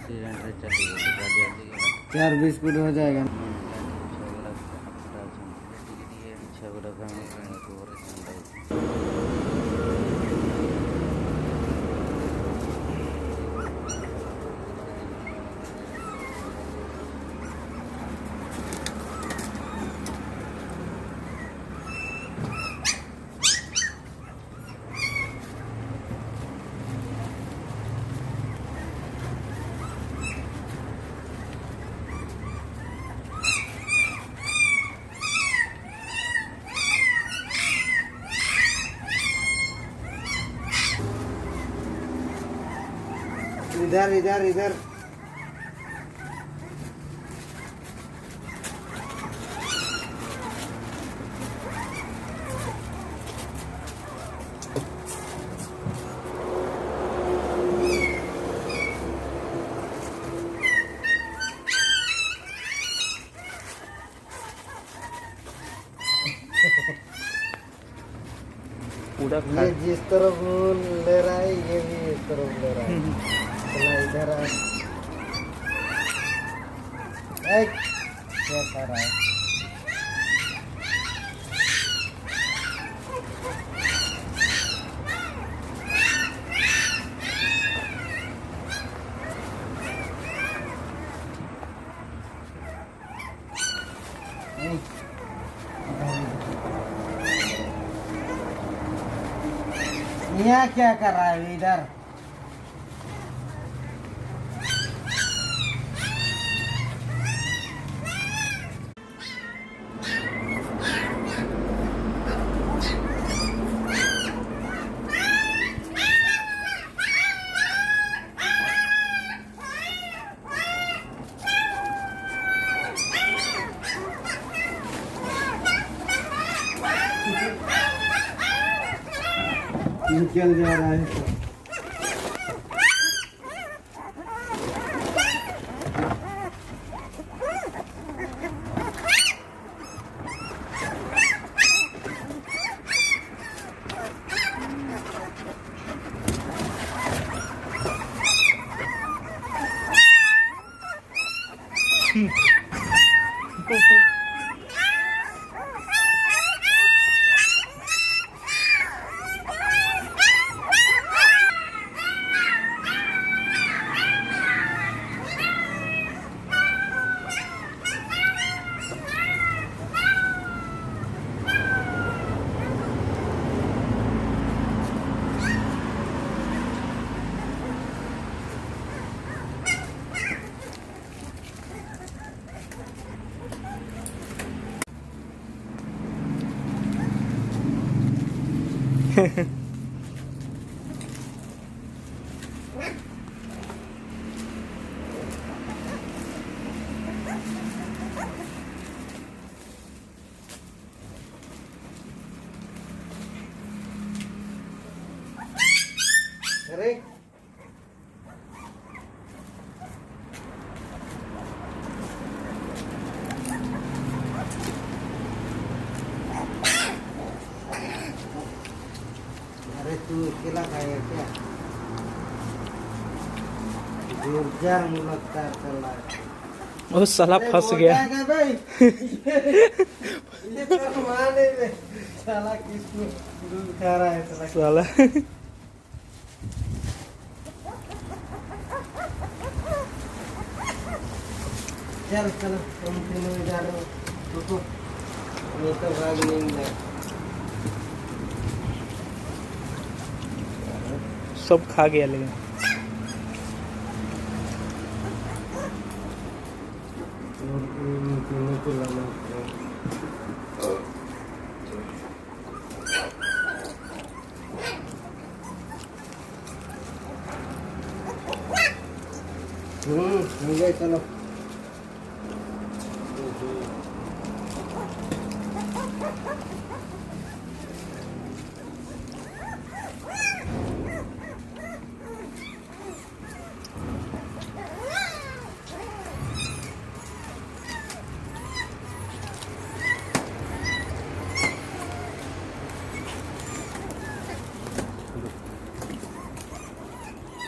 Accident रे चली गई गाड़ी आदि 4 बिस्कुट हो जाएगा। इधर इधर इधर पूरा ये जिस तरफ ले रहा है ये भी इस तरफ ले रहा है। चला इधर आ। क्या कर रहा है? यहाँ क्या कर रहा है इधर? निकल जा रहा है। अरे अरे तू अकेला खाएगा क्या? जोरदार मुलाकात चल रहा है। वो साला फंस गया। भाई ये तो माने साला किसको दूध खा रहा है साला चल चलो तुम तीनों इधर रुको, ये तो भाग नहीं। सब खा गया लेकिन चलो